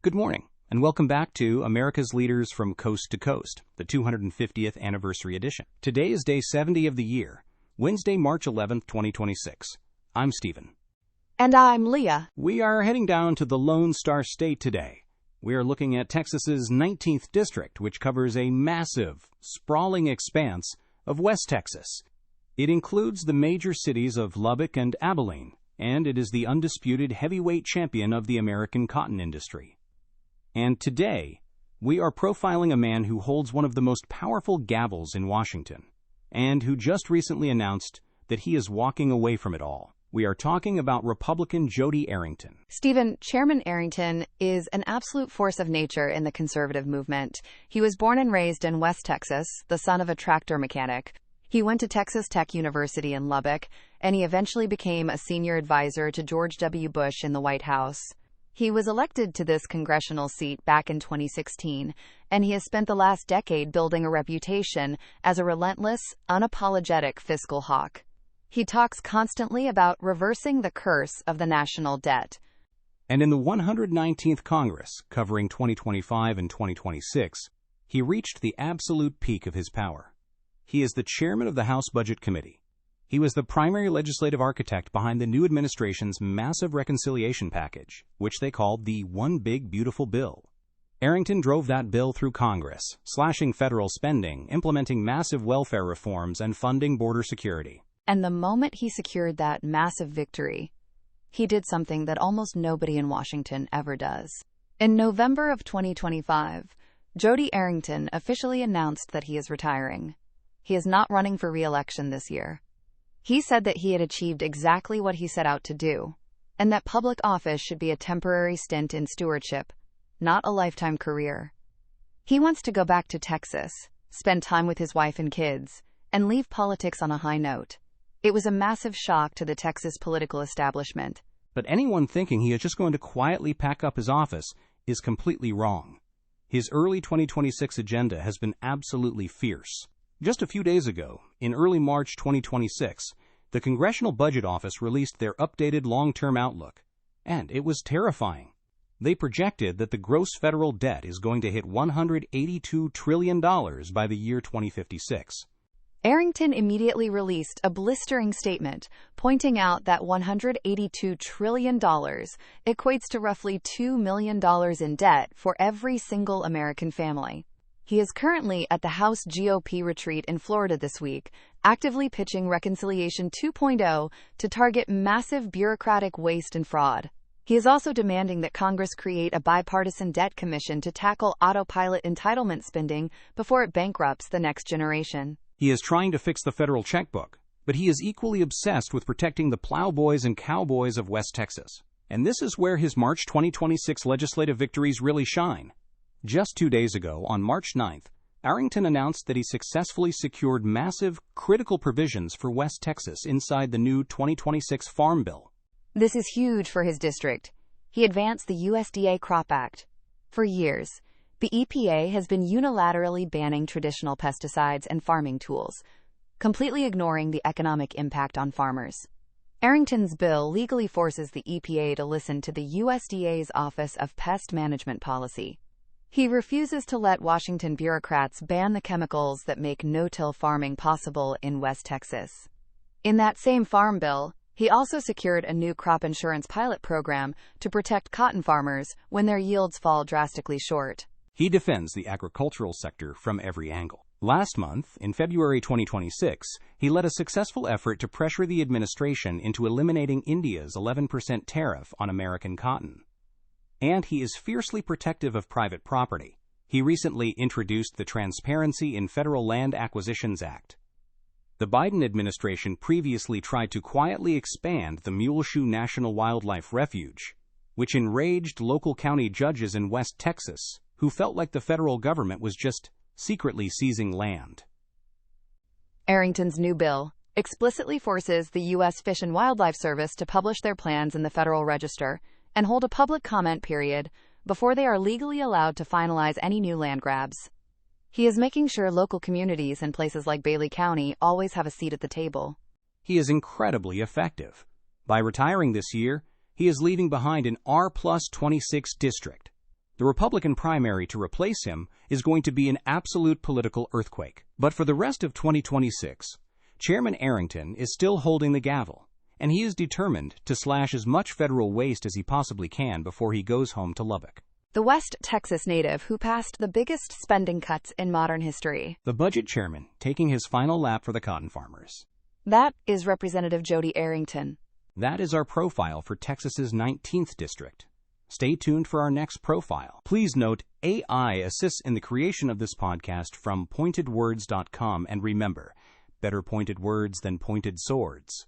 Good morning, and welcome back to America's Leaders from Coast to Coast, the 250th anniversary edition. Today is day 70 of the year, Wednesday, March 11th, 2026. I'm Stephen. And I'm Leah. We are heading down to the Lone Star State today. We are looking at Texas's 19th district, which covers a massive, sprawling expanse of West Texas. It includes the major cities of Lubbock and Abilene, and it is the undisputed heavyweight champion of the American cotton industry. And today, we are profiling a man who holds one of the most powerful gavels in Washington, and who just recently announced that he is walking away from it all. We are talking about Republican Jodey Arrington. Stephen, Chairman Arrington is an absolute force of nature in the conservative movement. He was born and raised in West Texas, the son of a tractor mechanic. He went to Texas Tech University in Lubbock, and he eventually became a senior advisor to George W. Bush in the White House. He was elected to this congressional seat back in 2016, and he has spent the last decade building a reputation as a relentless, unapologetic fiscal hawk. He talks constantly about reversing the curse of the national debt. And in the 119th Congress, covering 2025 and 2026, he reached the absolute peak of his power. He is the chairman of the House Budget Committee. He was the primary legislative architect behind the new administration's massive reconciliation package, which they called the One Big Beautiful Bill. Arrington drove that bill through Congress, slashing federal spending, implementing massive welfare reforms, and funding border security. And the moment he secured that massive victory, he did something that almost nobody in Washington ever does. In November of 2025, Jodey Arrington officially announced that he is retiring. He is not running for re-election this year. He said that he had achieved exactly what he set out to do, and that public office should be a temporary stint in stewardship, not a lifetime career. He wants to go back to Texas, spend time with his wife and kids, and leave politics on a high note. It was a massive shock to the Texas political establishment. But anyone thinking he is just going to quietly pack up his office is completely wrong. His early 2026 agenda has been absolutely fierce. Just a few days ago, in early March 2026, the Congressional Budget Office released their updated long-term outlook, and it was terrifying. They projected that the gross federal debt is going to hit $182 trillion by the year 2056. Arrington immediately released a blistering statement, pointing out that $182 trillion equates to roughly $2 million in debt for every single American family. He is currently at the House GOP retreat in Florida this week, actively pitching Reconciliation 2.0 to target massive bureaucratic waste and fraud. He is also demanding that Congress create a bipartisan debt commission to tackle autopilot entitlement spending before it bankrupts the next generation. He is trying to fix the federal checkbook, but he is equally obsessed with protecting the plowboys and cowboys of West Texas. And this is where his March 2026 legislative victories really shine. Just 2 days ago, on March 9th, Arrington announced that he successfully secured massive, critical provisions for West Texas inside the new 2026 Farm Bill. This is huge for his district. He advanced the USDA Crop Act. For years, the EPA has been unilaterally banning traditional pesticides and farming tools, completely ignoring the economic impact on farmers. Arrington's bill legally forces the EPA to listen to the USDA's Office of Pest Management Policy. He refuses to let Washington bureaucrats ban the chemicals that make no-till farming possible in West Texas. In that same farm bill, he also secured a new crop insurance pilot program to protect cotton farmers when their yields fall drastically short. He defends the agricultural sector from every angle. Last month, in February 2026, he led a successful effort to pressure the administration into eliminating India's 11% tariff on American cotton. And he is fiercely protective of private property. He recently introduced the Transparency in Federal Land Acquisitions Act. The Biden administration previously tried to quietly expand the Muleshoe National Wildlife Refuge, which enraged local county judges in West Texas who felt like the federal government was just secretly seizing land. Arrington's new bill explicitly forces the U.S. Fish and Wildlife Service to publish their plans in the Federal Register and hold a public comment period before they are legally allowed to finalize any new land grabs. He is making sure local communities in places like Bailey County always have a seat at the table. He is incredibly effective. By retiring this year, he is leaving behind an R+26 district, The Republican primary to replace him is going to be an absolute political earthquake. But for the rest of 2026, Chairman Arrington is still holding the gavel, and he is determined to slash as much federal waste as he possibly can before he goes home to Lubbock. The West Texas native who passed the biggest spending cuts in modern history. The budget chairman taking his final lap for the cotton farmers. That is Representative Jodey Arrington. That is our profile for Texas's 19th district. Stay tuned for our next profile. Please note, AI assists in the creation of this podcast from pointedwords.com, and remember, better pointed words than pointed swords.